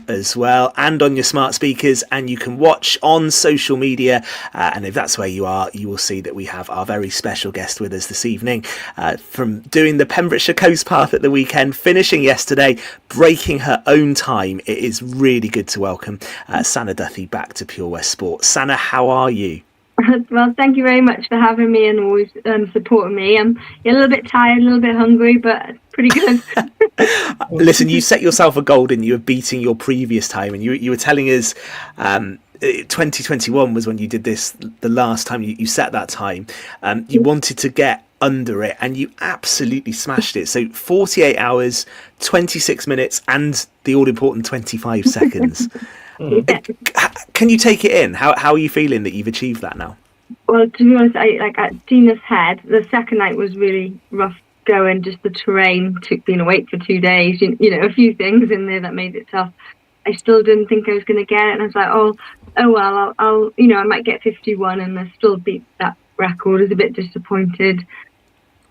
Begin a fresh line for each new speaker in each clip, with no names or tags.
as well, and on your smart speakers, and you can watch on social media. And if that's where you are, you will see that we have our very special guest with us this evening, from doing the Pembrokeshire Coast Path at the weekend, finishing yesterday, breaking her own time. It is really good to welcome Sanna Duthie back to Pure West Sport. Sanna, how are you?
Well, thank you very much for having me and always supporting me. I'm a little bit tired, a little bit hungry, but pretty good.
Listen, you set yourself a goal, didn't you, of beating your previous time, and you were telling us 2021 was when you did this the last time you set that time. You wanted to get under it, and you absolutely smashed it. So 48 hours, 26 minutes, and the all-important 25 seconds. Can you take it in? How are you feeling that you've achieved that now?
Well, to be honest, at Dina's Head, the second night was really rough going. Just the terrain, being awake for 2 days, a few things in there that made it tough. I still didn't think I was going to get it, and I was like, oh well, I'll I might get 51 and I still beat that record. I was a bit disappointed,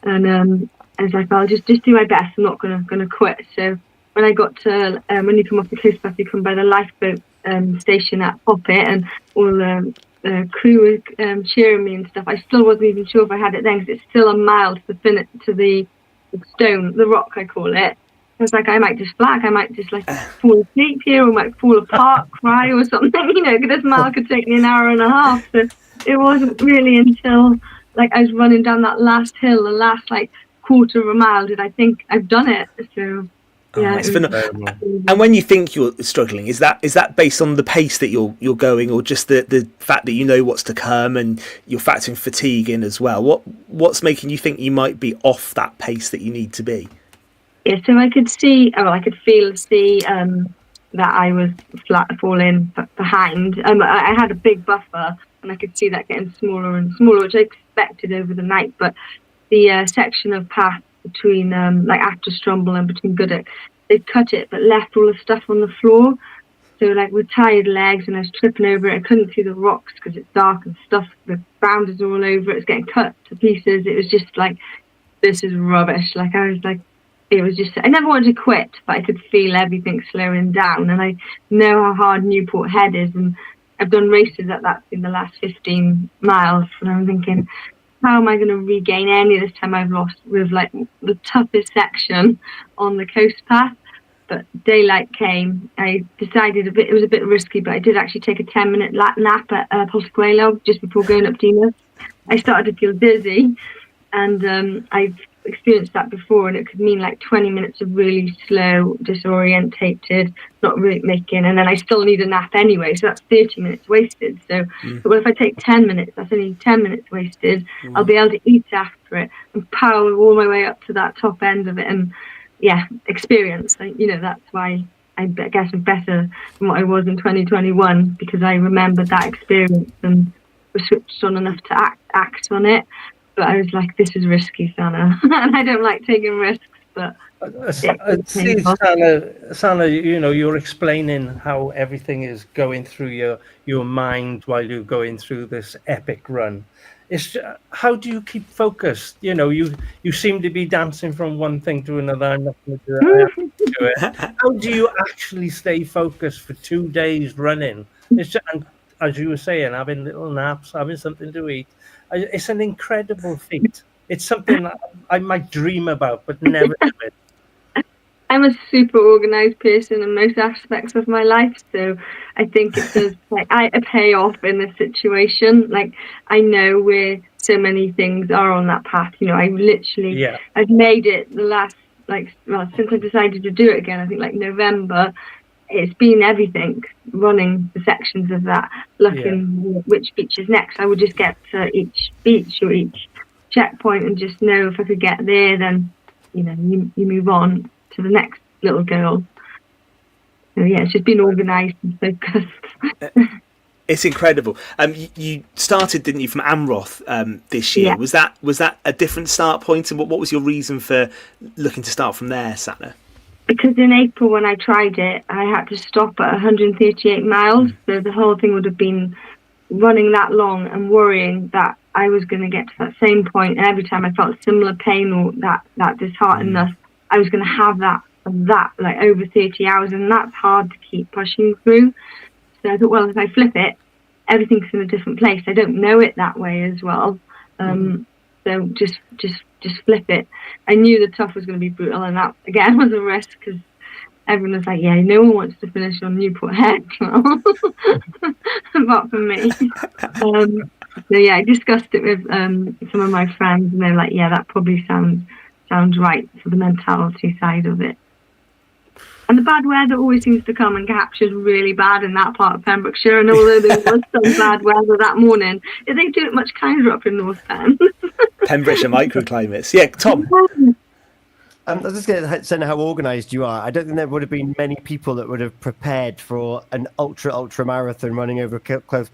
and I was like, I'll just do my best. I'm not going to quit. So when I got to when you come off the coast path, you come by the lifeboat station at Poppet, and all the crew were cheering me and stuff. I still wasn't even sure if I had it then, because it's still a mile to the stone, the rock I call it. I was like, I might just flag, I might just fall asleep here, or might fall apart, cry or something, because this mile could take me an hour and a half. So it wasn't really until I was running down that last hill, the last quarter of a mile, did I think I've done it. So yeah,
and when you think you're struggling, is that based on the pace that you're going, or just the fact that you know what's to come and you're factoring fatigue in as well? What's making you think you might be off that pace that you need to be?
Yeah, so I could see, I could feel that I was falling behind. I had a big buffer, and I could see that getting smaller and smaller, which I expected over the night. But the section of path between after Strumble and between Goodwick, they'd cut it but left all the stuff on the floor. So with tired legs, and I was tripping over it, I couldn't see the rocks because it's dark and stuff, the ground is all over it, it's getting cut to pieces. It was just this is rubbish. It was just, I never wanted to quit, but I could feel everything slowing down, and I know how hard Newport Head is, and I've done races at that in the last 15 miles, and I'm thinking, how am I going to regain any of this time I've lost with the toughest section on the coast path? But daylight came. I decided it was a bit risky, but I did actually take a 10-minute nap at Posquelo just before going up Dina. I started to feel dizzy, and I've experienced that before, and it could mean 20 minutes of really slow, disorientated, not really making, and then I still need a nap anyway, so that's 30 minutes wasted. So but if I take 10 minutes, that's only 10 minutes wasted. I'll be able to eat after it and power all my way up to that top end of it, and experience. That's why I guess I'm better than what I was in 2021, because I remembered that experience and was switched on enough to act on it. But I was like, this is risky, Sanna. And I don't like taking risks, but
see, Sanna, you're explaining how everything is going through your mind while you're going through this epic run. How do you keep focused? You seem to be dancing from one thing to another. I'm not going to do it. I have to do it. How do you actually stay focused for 2 days running? And as you were saying, having little naps, having something to eat. It's an incredible feat. It's something that I might dream about, but never do it.
I'm a super organised person in most aspects of my life, so I think it does I pay off in this situation. I know where so many things are on that path. I literally I've made it the last since I decided to do it again. I think November. It's been everything, running the sections of that, looking which beach is next. I would just get to each beach or each checkpoint and just know if I could get there, then you move on to the next little girl. So it's just been organised and focused.
It's incredible. You started, didn't you, from Amroth this year? Yeah. Was that a different start point, and what was your reason for looking to start from there, Sanna?
Because in April, when I tried it, I had to stop at 138 miles. So the whole thing would have been running that long and worrying that I was going to get to that same point. And every time I felt similar pain or that disheartenedness, I was going to have that of that, like over 30 hours, and that's hard to keep pushing through. So I thought, well, if I flip it, everything's in a different place. I don't know it that way as well. So just flip it. I knew the tough was going to be brutal, and that again was a risk because everyone was like, yeah, no one wants to finish on Newport Head, apart from me. So yeah, I discussed it with some of my friends, and they're like, yeah, that probably sounds right for the mentality side of it. And the bad weather always seems to come and captures really bad in that part of Pembrokeshire. And although there was some bad weather that morning, they do it much kinder up in North Penn.
Pembrokeshire microclimates. Yeah, Tom.
I was just going to say how organised you are. I don't think there would have been many people that would have prepared for an ultra marathon running over Coast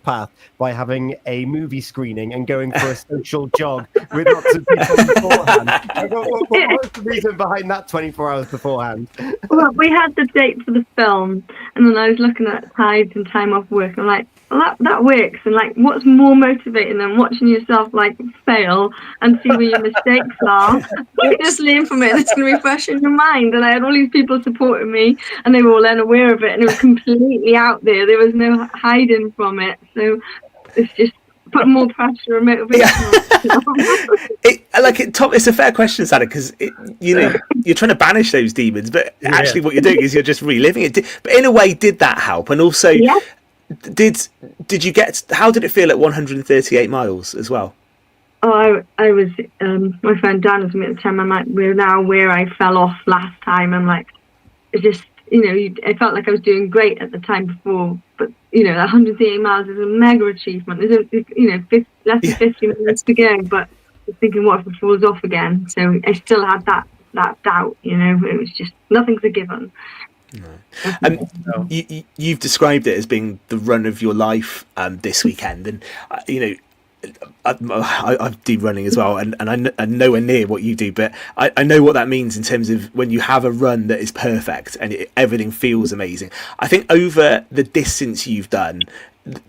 Path by having a movie screening and going for a social jog with lots of people beforehand. What was the reason behind that 24 hours beforehand?
Well, we had the date for the film, and then I was looking at tides and time off work, and I'm like, well, that works. And like, what's more motivating than watching yourself like fail and see where your mistakes are? You just learn from it, and it's going to be fresh in your mind. And I had all these people supporting me, and they were all unaware of it, and it was completely out there. There was no hiding from it. So it's just put more pressure and motivation.
Tom, it's a fair question, Sanna, because you're trying to banish those demons, but actually what you're doing is you're just reliving it. But in a way, did that help? And also, did you get? How did it feel at 138 miles as well?
Oh, I was. My friend Dan was with me at the time. I'm like, we're now where I fell off last time. I'm like, it just, I felt like I was doing great at the time before, but 138 miles is a mega achievement. There's less than 50 minutes to go, but I was thinking, what if it falls off again? So I still had that doubt. It was just nothing's a given.
No. You've described it as being the run of your life this weekend, and I do running as well, and I'm nowhere near what you do, but I know what that means in terms of when you have a run that is perfect and everything feels amazing. I think over the distance you've done,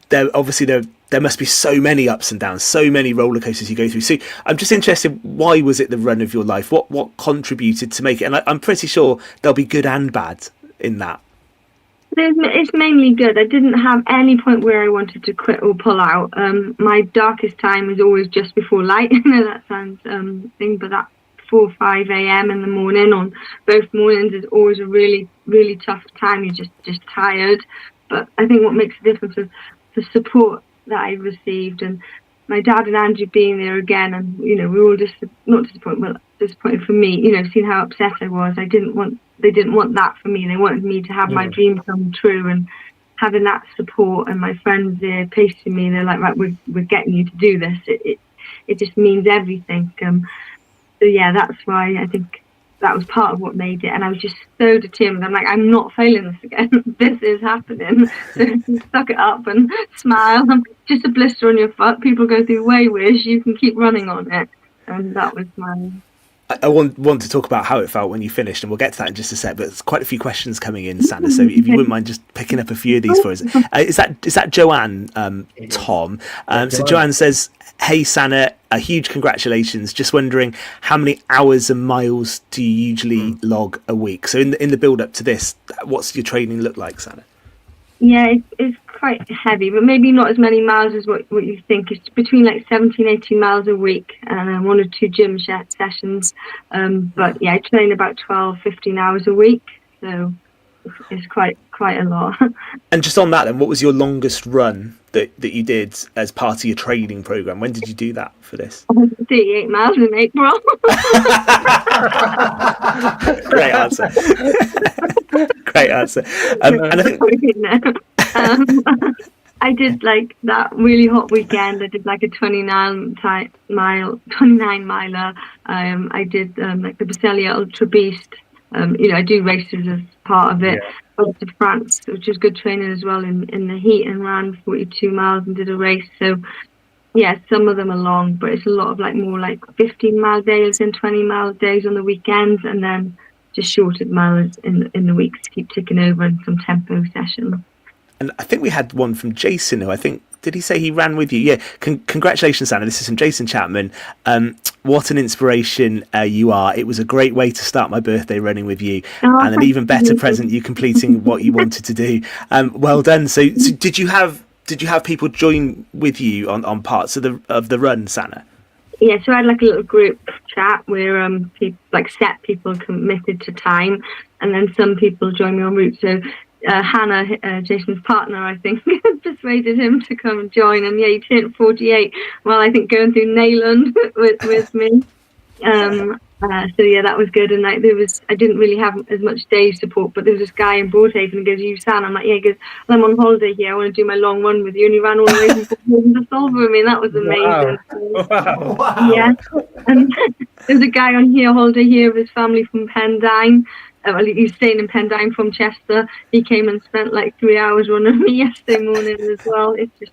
there must be so many ups and downs, so many roller coasters you go through. So I'm just interested, why was it the run of your life? What contributed to make it? And I'm pretty sure there'll be good and bad in that.
It's mainly good. I didn't have any point where I wanted to quit or pull out. My darkest time is always just before light. I know that sounds thing, but that 4 or 5 a.m. in the morning on both mornings is always a really, really tough time. You're just tired. But I think what makes a difference is the support that I received, and my dad and Andrew being there again, and we were all just not disappointed, but disappointed for me. Seeing how upset I was. They didn't want that for me. They wanted me to have my dream come true, and having that support and my friends there pacing me. They're like, right, we're getting you to do this. It just means everything. So yeah, that's why I think that was part of what made it. And I was just so determined. I'm like, I'm not failing this again. This is happening. So suck it up and smile. Just a blister on your foot. People go through way worse. You can keep running on it. And that was my...
I want to talk about how it felt when you finished, and we'll get to that in just a sec, but there's quite a few questions coming in, Sanna, so if you wouldn't mind just picking up a few of these for us. Is that Joanne, Tom? So Joanne says, hey Sanna, a huge congratulations. Just wondering, how many hours and miles do you usually log a week? So in the build up to this, what's your training look like, Sanna?
Yeah, it's quite heavy, but maybe not as many miles as what you think. It's between like 17, 18 miles a week, and 1 or 2 gym sessions. But yeah, I train about 12, 15 hours a week, so it's quite a lot.
And just on that then, what was your longest run that you did as part of your training program? When did you do that for this?
38 miles in April.
Great answer. Great answer. And I think I did like that really hot weekend. I did like a 29 miler. I did like the Baselia Ultra Beast. I do races as part of it. I went to France, which was good training as well in the heat, and ran 42 miles and did a race. So yeah, some of them are long, but it's a lot of like more like 15-mile days and 20-mile days on the weekends, and then just shorter miles in the weeks to keep ticking over, and some tempo sessions. And I think we had one from Jason, who I think did he say he ran with you? Yeah. Congratulations, Sanna. This is from Jason Chapman. What an inspiration you are. It was a great way to start my birthday running with you, and an even better present, you completing what you wanted to do. Well done. So did you have people join with you on parts of the run, Sanna?
Yeah, so I had like a little group chat where set people committed to time, and then some people joined me en route. So Hannah, Jason's partner, I think, persuaded him to come and join, and yeah, he turned 48 while I think going through Nayland with me. So yeah, that was good. And like I didn't really have as much day support, but there was this guy in Broadhaven who goes, "You, San?" I'm like, "Yeah." He goes, "Well, I'm on holiday here. I want to do my long run with you." And he ran all the way from Broadhaven to Solva with me, and that was amazing.
Wow.
Yeah. And there's a guy on here, holiday here, with his family from Pendine. Well, he's staying in Pendine from Chester. He came and spent like 3 hours running me yesterday morning as well. It's just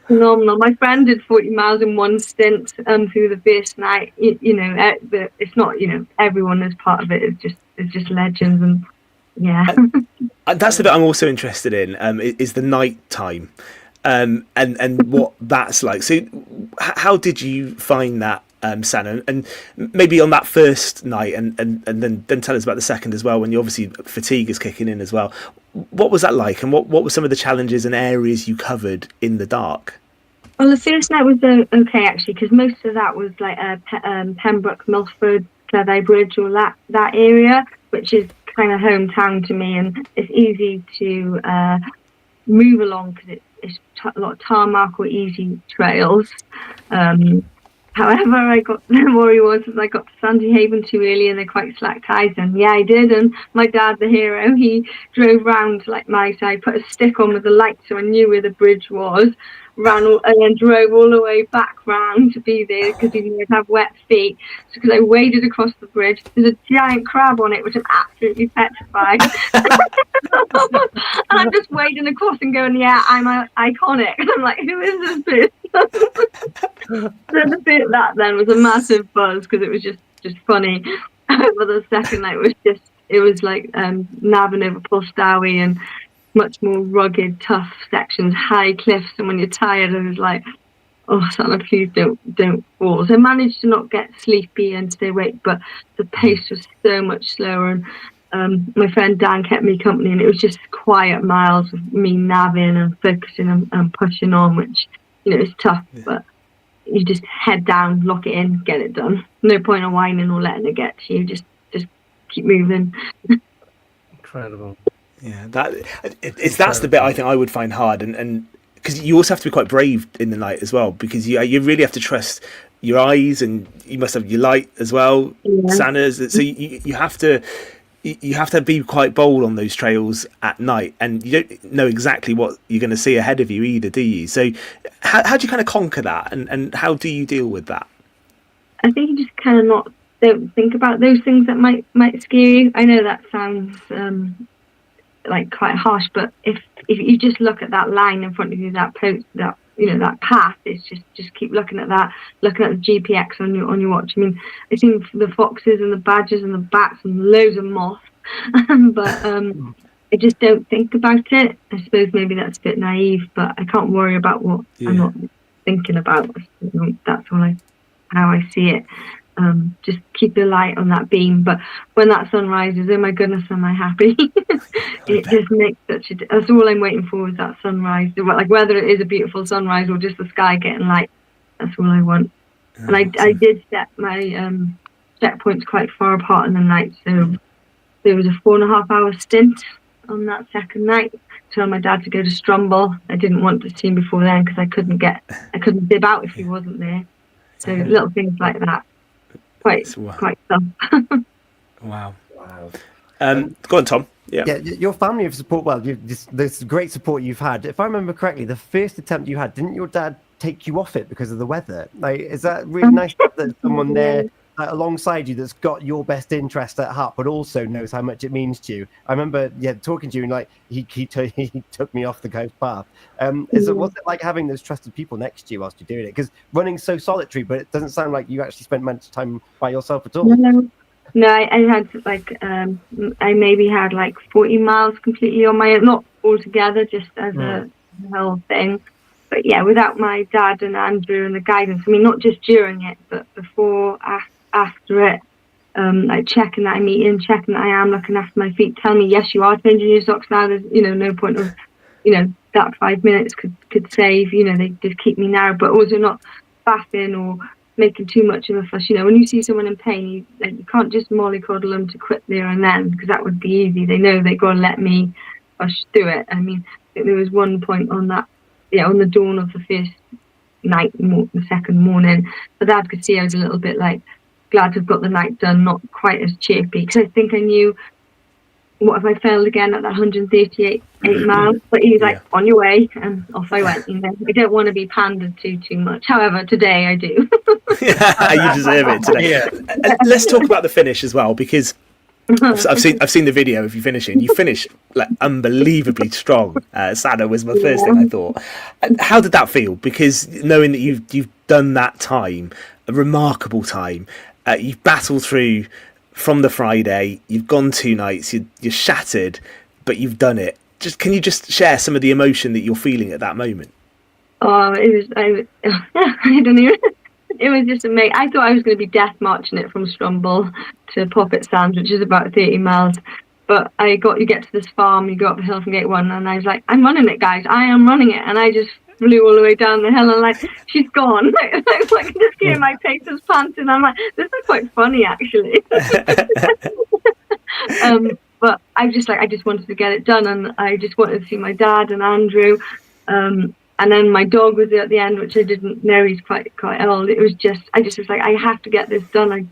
phenomenal. My friend did 40 miles in one stint through the first night. It's not, everyone is part of it. It's just legends, and yeah.
That's the bit I'm also interested in. Is the night time, and what that's like. So, how did you find that, Sanna? And maybe on that first night, and then tell us about the second as well, when you obviously fatigue is kicking in as well. What was that like, and what were some of the challenges and areas you covered in the dark?
Well, the first night was okay actually, because most of that was like Pembroke, Milford, Cleddau Bridge, or that area, which is kind of hometown to me, and it's easy to move along because it's a lot of tarmac or easy trails. However, the worry was I got to Sandy Haven too early and they're quite slack ties, and yeah, I did. And my dad, the hero, he drove round like my side, put a stick on with the light so I knew where the bridge was, and then drove all the way back round to be there because he knew I'd have wet feet. So because I waded across the bridge, there's a giant crab on it, which I'm absolutely petrified. And I'm just wading across and going, yeah, I'm iconic. And I'm like, who is this person? So the bit that then was a massive buzz because it was just funny. But the second night was like nabbing over Pulstawi and much more rugged, tough sections, high cliffs, and when you're tired, I was like, "Oh, Sanna, please don't fall." So I managed to not get sleepy and stay awake, but the pace was so much slower. And my friend Dan kept me company, and it was just quiet miles of me nabbing and focusing and pushing on, which is tough, but you just head down, lock it in, get it done. No point in whining or letting it get to you. Just keep moving.
Incredible.
Yeah, that's the bit I think I would find hard, and because you also have to be quite brave in the night as well, because you really have to trust your eyes, and you must have your light as well, yeah. Sanna's. So you have to be quite bold on those trails at night, and you don't know exactly what you're going to see ahead of you either, do you? So how do you kind of conquer that, and how do you deal with that?
I think you just kind of don't think about those things that might scare you. I know that sounds like quite harsh, but if you just look at that line in front of you, that post, that that path, it's just keep looking at that, looking at the GPX on your watch. I mean, I've seen the foxes and the badgers and the bats and loads of moths, but I just don't think about it. I suppose maybe that's a bit naive, but I can't worry about what I'm not thinking about. That's how I see it. Just keep the light on that beam. But when that sun rises, oh my goodness, am I happy? It just makes that's all I'm waiting for, is that sunrise. Like whether it is a beautiful sunrise or just the sky getting light, that's all I want. And I did set my checkpoints quite far apart in the night, so there was a 4.5 hour stint on that second night. Told my dad to go to Strumble. I didn't want to see him before then because I couldn't dib out if he wasn't there. So little things like that. Quite tough.
Wow. Go on, Tom. Yeah,
your family of support. Well, this great support you've had. If I remember correctly, the first attempt you had, didn't your dad take you off it because of the weather? Like, is that really nice that there's someone there alongside you that's got your best interest at heart, but also knows how much it means to you? I remember, talking to you, and like he took me off the coast path. What's it like having those trusted people next to you whilst you're doing it? Because running's so solitary, but it doesn't sound like you actually spent much time by yourself at all.
No, I had I maybe had like 40 miles completely on my own, not all together, just as a whole thing. but yeah, without my dad and Andrew and the guidance, I mean, not just during it, but before, after it, like checking that I'm eating, checking that I am looking after my feet, tell me, yes, you are changing your socks now. There's, no point of, that 5 minutes could save, they just keep me now, but also not faffing or making too much of a fuss. When you see someone in pain, you can't just mollycoddle them to quit there and then, because that would be easy. They know they've got to let me push through it. I mean, I think there was one point on that, on the dawn of the first night, the second morning, but Dad could see I was a little bit like glad to have got the night done, not quite as chirpy, because I think I knew, what if I failed again at that 138 miles? But he was like, on your way, and off I went. I don't want to be pandered to too much. However, today I do.
You deserve it today. Yeah. Let's talk about the finish as well, because I've seen the video of you finishing. You finished like unbelievably strong. Sanna was my first thing I thought. How did that feel? Because knowing that you've done that time, a remarkable time, you've battled through from the Friday, you've gone 2 nights, you're shattered, but you've done it. Can you just share some of the emotion that you're feeling at that moment?
Oh, I don't even. It was just amazing. I thought I was going to be death marching it from Strumble to Poppet Sands, which is about 30 miles. But you get to this farm, you go up the hill from Gate 1, and I was like, I'm running it, guys. I am running it. And I just flew all the way down the hill, and like, she's gone. I can just hear my paces panting. I'm like, this is quite funny, actually. But I just wanted to get it done, and I just wanted to see my dad and Andrew. And then my dog was there at the end, which I didn't know, he's quite old. It was I just was like, I have to get this done.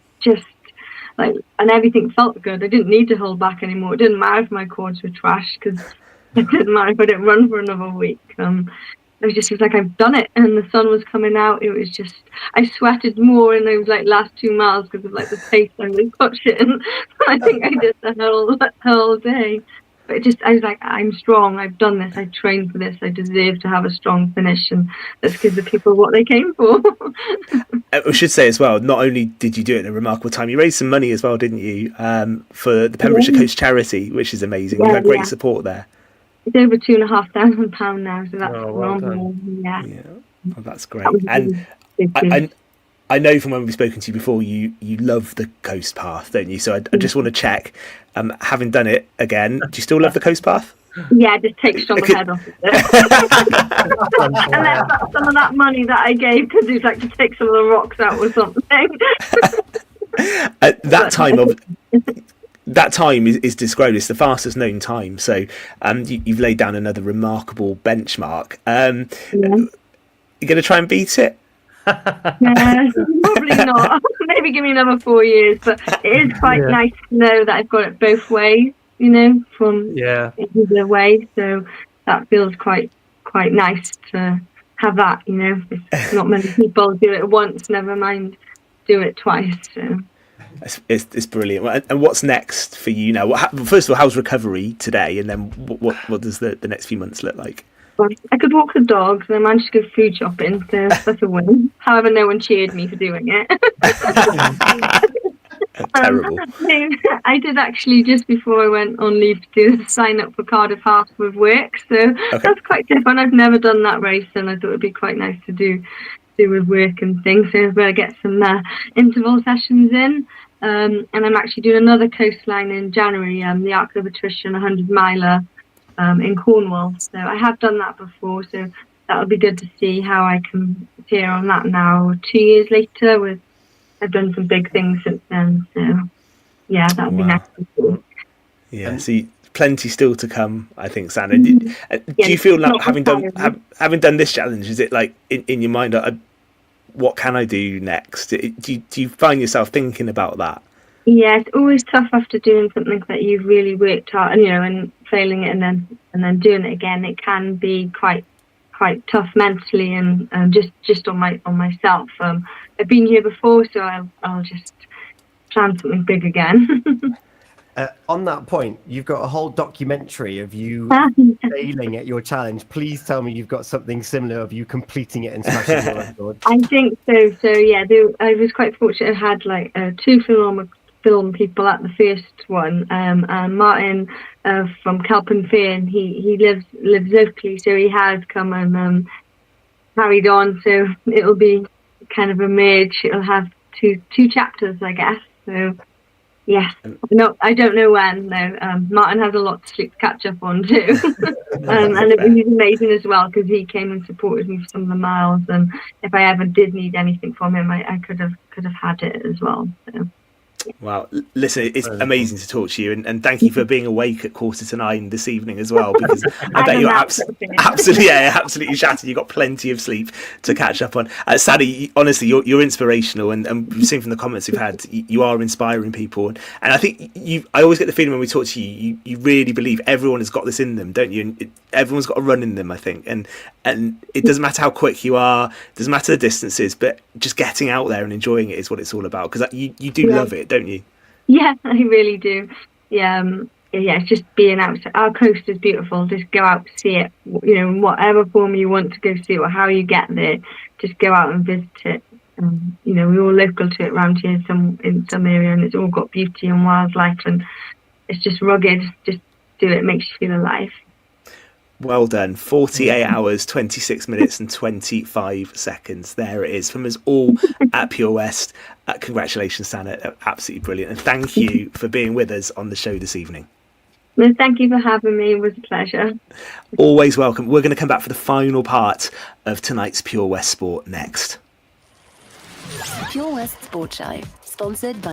And everything felt good. I didn't need to hold back anymore. It didn't matter if my quads were trash, because it didn't matter if I didn't run for another week. It was like, I've done it, and the sun was coming out. It was just, I sweated more in those last 2 miles because of the pace I was pushing. I think I did the whole day. But I was like, I'm strong. I've done this. I trained for this. I deserve to have a strong finish, and let's give the people what they came for.
I should say as well, not only did you do it in a remarkable time, you raised some money as well, didn't you, for the Pembrokeshire Coast charity, which is amazing. You had great support there.
It's over £2,500 now, so that's phenomenal. Yeah.
Oh, that's great. And I know from when we've spoken to you before, you love the Coast Path, don't you? So I just want to check, having done it again, do you still love the Coast Path?
Yeah, just take Strumble head off of it. And then some of that money that I gave to do, to take some of the rocks out or something. That time is described as the fastest known time. So you've laid down another remarkable benchmark. You're going to try and beat it? Yeah, probably not. Maybe give me another 4 years, but it is quite nice to know that I've got it both ways, from either way. So that feels quite nice to have that, Not many people do it once, never mind do it twice. So
it's brilliant. And what's next for you now? First of all, how's recovery today, and then what does the next few months look like?
I could walk the dogs, and I managed to go food shopping, so that's a win. However, no one cheered me for doing it.
Terrible.
I did actually, just before I went on leave, to sign up for Cardiff Half with work, so that's quite different. I've never done that race, and I thought it'd be quite nice to do with work and things, so I'm going to get some interval sessions in. And I'm actually doing another coastline in January, the Arc of Attrition 100 miler. In Cornwall, so I have done that before, so that'll be good to see how I can compare on that now 2 years later. I've done some big things since then, so yeah, that'll be nice to see.
Yeah, see, plenty still to come, I think, Sanna. Do you feel like having done this challenge, is it in your mind, what can I do next? Do you find yourself thinking about that?
Yeah, it's always tough after doing something that you've really worked hard, and failing it, and then doing it again. It can be quite tough mentally, and just on myself. I've been here before, so I'll just plan something big again.
On that point, you've got a whole documentary of you failing at your challenge. Please tell me you've got something similar of you completing it and smashing your record. I
think so. So yeah, I was quite fortunate. I had 2 film people at the first one, and Martin from Kelpin Fair, and he lives locally, so he has come and carried on. So it'll be kind of a merge. It'll have two chapters, I guess. So yes, no, I don't know when. No, Martin has a lot of sleep to catch up on too, and he's amazing as well because he came and supported me for some of the miles. And if I ever did need anything from him, I could have had it as well. So.
Wow, listen, it's amazing to talk to you, and thank you for being awake at 9:45 this evening as well, because I bet you're absolutely shattered. You've got plenty of sleep to catch up on. Sanna, honestly, you're inspirational, and we've seen from the comments we've had, you are inspiring people, and I think I always get the feeling when we talk to you, you really believe everyone has got this in them, don't you? And everyone's got a run in them, I think, and it doesn't matter how quick you are, it doesn't matter the distances, but just getting out there and enjoying it is what it's all about, because you do love it, don't you?
Yeah, I really do. Yeah, it's just being out. Our coast is beautiful. Just go out to see it. In whatever form you want to go see it or how you get there, just go out and visit it. We're all local to it around here, in some area, and it's all got beauty and wildlife, and it's just rugged. Just do it. It makes you feel alive.
Well done. 48 hours, 26 minutes and 25 seconds. There it is from us all at Pure West. Congratulations, Sanna. Absolutely brilliant. And thank you for being with us on the show this evening.
Well, thank you for having me. It was a pleasure.
Always welcome. We're going to come back for the final part of tonight's Pure West Sport next.
Pure West Sport Show, sponsored by